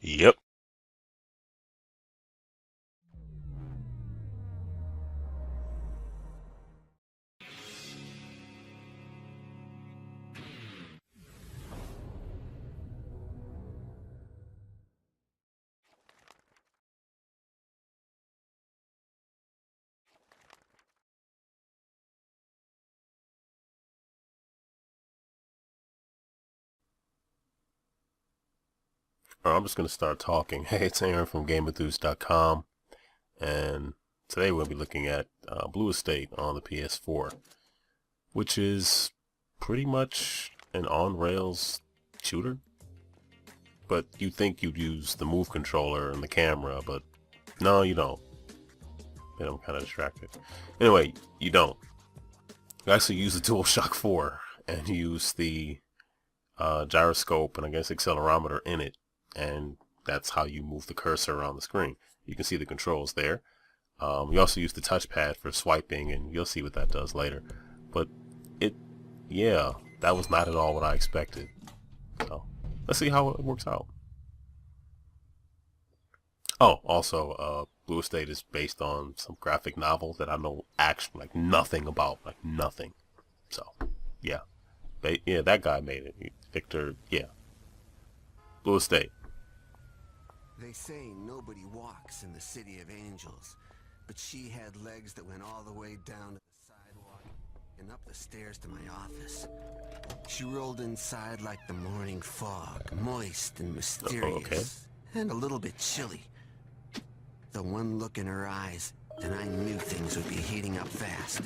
Yep. I'm just going to start talking. Hey, it's Aaron from GameEnthus.com, and today we'll be looking at Blue Estate on the PS4, which is pretty much an on-rails shooter. But you think you'd use the move controller and the camera, but no, you don't. And I'm kind of distracted. Anyway, you don't. You actually use the DualShock 4 and use the gyroscope and I guess accelerometer in it, and that's how you move the cursor around the screen. You can see the controls there. You also use the touchpad for swiping, and you'll see what that does later. But yeah, that was not at all what I expected. So let's see how it works out. Oh, also, Blue Estate is based on some graphic novel that I know actually like nothing about, like nothing. So yeah, yeah, that guy made it. Victor, yeah, Blue Estate. They say nobody walks in the city of angels, but she had legs that went all the way down to the sidewalk and up the stairs to my office. She rolled inside like the morning fog, moist and Okay. mysterious, and a little bit chilly. The one look in her eyes, and I knew things would be heating up fast.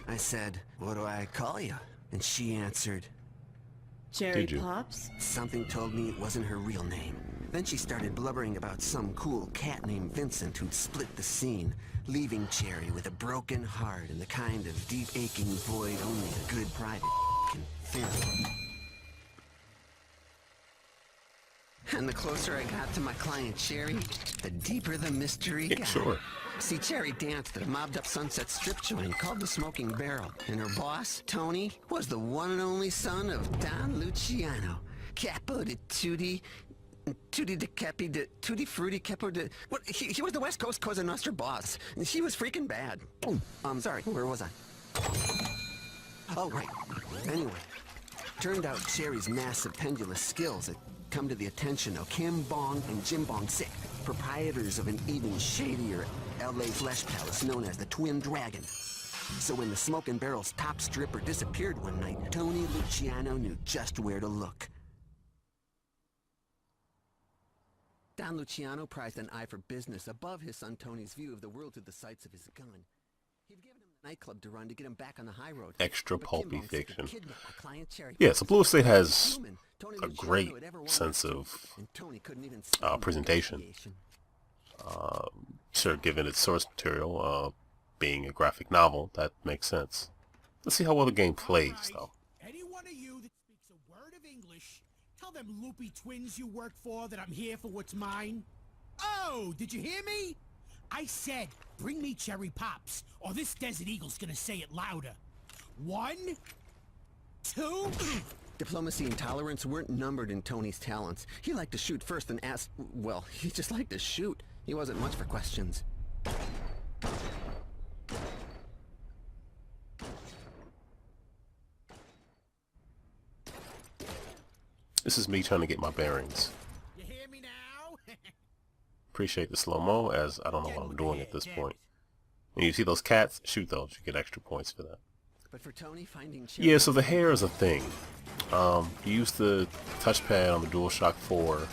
I said, "What do I call you?" And she answered, Cherry Did you? Pops? something told me it wasn't her real name. Then she started blubbering about some cool cat named Vincent who'd split the scene, leaving Cherry with a broken heart and the kind of deep aching void only a good private can fill. And the closer I got to my client Cherry, the deeper the mystery Yeah, got. sure. See, Cherry danced at a mobbed-up Sunset Strip joint called the Smoking Barrel, and her boss, Tony, was the one and only son of Don Luciano, capo de tutti de capi de tutti frutti capo de... What, he was the West Coast Cosa Nostra boss. He was freaking bad. Sorry, where was I? Oh, right. Anyway, turned out Cherry's massive pendulous skills had come to the attention of Kim Bong and Jim Bong Sik, proprietors of an even shadier LA flesh palace known as the Twin Dragon. So when the Smoking Barrel's top stripper disappeared one night, Tony Luciano knew just where to look. Don Luciano prized an eye for business above his son Tony's view of the world through the sights of his gun. He'd given him a nightclub to run to get him back on the high road. Extra But Kim pulpy Bong Sik had fiction. kidnapped my client Cherry. Yeah, so Blue Estate has Tony a Luciano great had ever wanted sense to, of and Tony couldn't even stand presentation. negotiation. Sure, given its source material being a graphic novel, that makes sense. Let's see how well the game plays, though. Any one of you that speaks a word of English, tell them loopy twins you work for that I'm here for what's mine. Oh, did you hear me? I said, bring me cherry pops, or this Desert Eagle's gonna say it louder. 1, 2... Diplomacy and tolerance weren't numbered in Tony's talents. He liked to shoot first and ask... Well, he just liked to shoot. He wasn't much for questions. This is me trying to get my bearings. You hear me now? Appreciate the slow-mo, as I don't know what I'm doing at this point. When you see those cats, shoot those. You get extra points for that. But for Tony, finding... Yeah, so the hair is a thing. You use the touchpad on the DualShock 4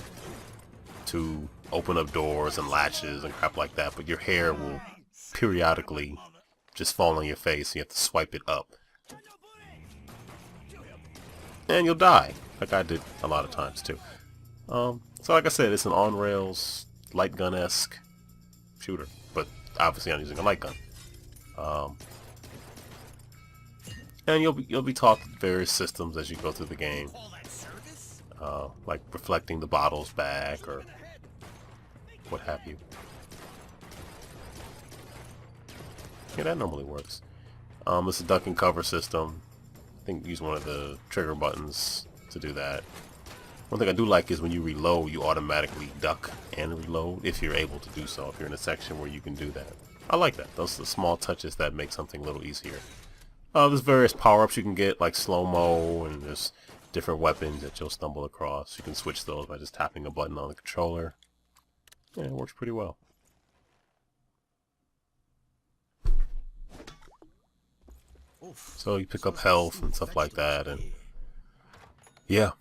to open up doors and latches and crap like that, but your hair will periodically just fall on your face, and you have to swipe it up. And you'll die, like I did a lot of times too. So like I said, it's an on-rails, light gun-esque shooter, but obviously I'm using a light gun. And you'll be taught various systems as you go through the game, like reflecting the bottles back or what have you. Yeah, that normally works. This is a duck and cover system. I think use one of the trigger buttons to do that. One thing I do like is when you reload, you automatically duck and reload if you're able to do so, if you're in a section where you can do that. I like that. Those are the small touches that make something a little easier. There's various power-ups you can get, like slow-mo, and there's different weapons that you'll stumble across. You can switch those by just tapping a button on the controller. Yeah, it works pretty well. So you pick up health and stuff like that, and yeah.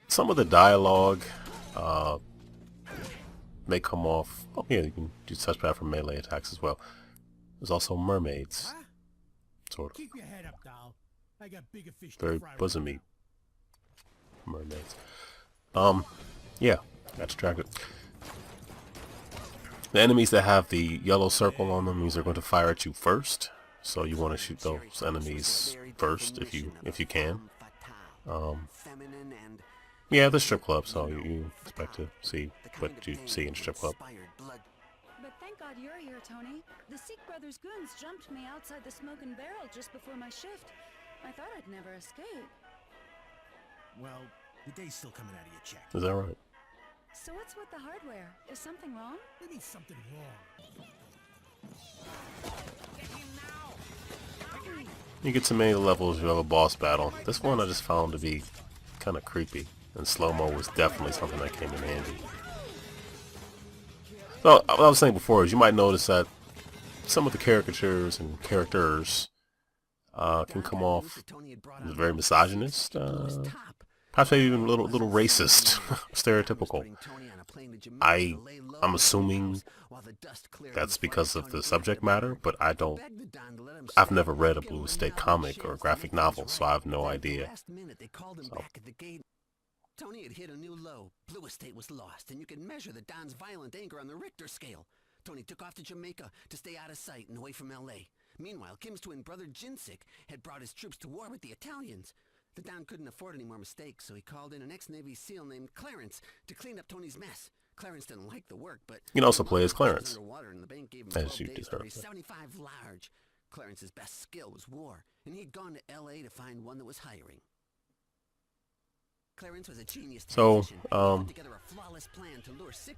Some of the dialogue may come off. Oh yeah, you can use touchpad for melee attacks as well. There's also mermaids, sort of. Keep your head up, doll. I got bigger fish to Very fry right bosomy mermaids. Yeah, got distracted. The enemies that have the yellow circle on them means they're going to fire at you first. So you want to shoot those enemies first if you can. Yeah, the strip club, so you expect to see what you see in strip club. But thank God you're here, Tony. The Sikh brothers' goons jumped me outside the smoking barrel just before my shift. I thought I'd never escape. Well, the day's still coming out of your check. Is that right? So what's with the hardware? Is something wrong? There needs something wrong. You get to many levels, you have a boss battle. This one I just found to be kind of creepy, and slow-mo was definitely something that came in handy. So, what I was saying before is you might notice that some of the caricatures and characters can come off as very misogynist, perhaps maybe even a little Racist, stereotypical. I'm assuming that's because of the subject matter, but I've never read a Blue Estate comic or graphic novel, so I have no idea. So. Tony had hit a new low. Blue Estate was lost, and you could measure the Don's violent anger on the Richter scale. Tony took off to Jamaica to stay out of sight and away from L.A. Meanwhile, Kim's twin brother Jinsik had brought his troops to war with the Italians. The Don couldn't afford any more mistakes, so he called in an ex-Navy SEAL named Clarence to clean up Tony's mess. Clarence didn't like the work, but you can also play as Clarence, and the bank gave him as you deserve. 75 large. Clarence's best skill was war, and he'd gone to L.A. to find one that was hiring. Clarence was a genius. So,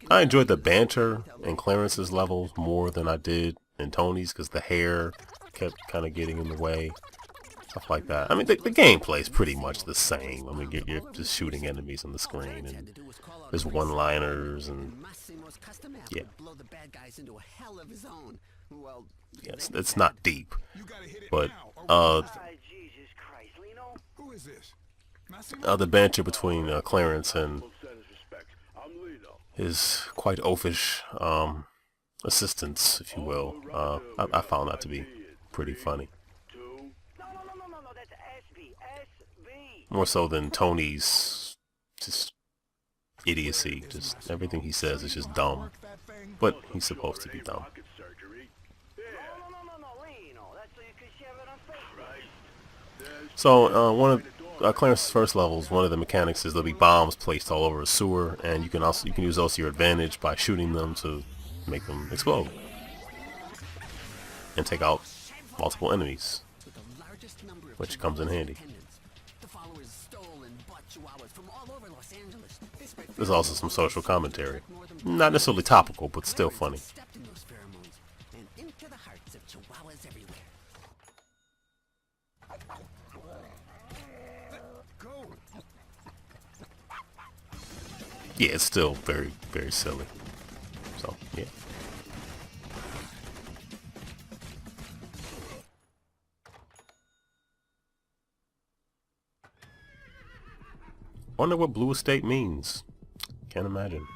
I enjoyed the banter in Clarence's levels more than I did in Tony's, because the hair kept kind of getting in the way, stuff like that. I mean, the gameplay is pretty much the same. I mean, you're just shooting enemies on the screen, and there's one-liners, and yeah. Yeah, it's not deep, but the banter between Clarence and his quite oafish assistants, if you will, I found that to be pretty funny. More so than Tony's just idiocy. Just everything he says is just dumb, but he's supposed to be dumb. So one of Clarence's first levels, one of the mechanics is there'll be bombs placed all over a sewer, and you can use those to your advantage by shooting them to make them explode and take out multiple enemies, which comes in handy. There's also some social commentary, not necessarily topical, but still funny. Yeah, it's still very, very silly. So, yeah. Wonder what Blue Estate means. Can't imagine.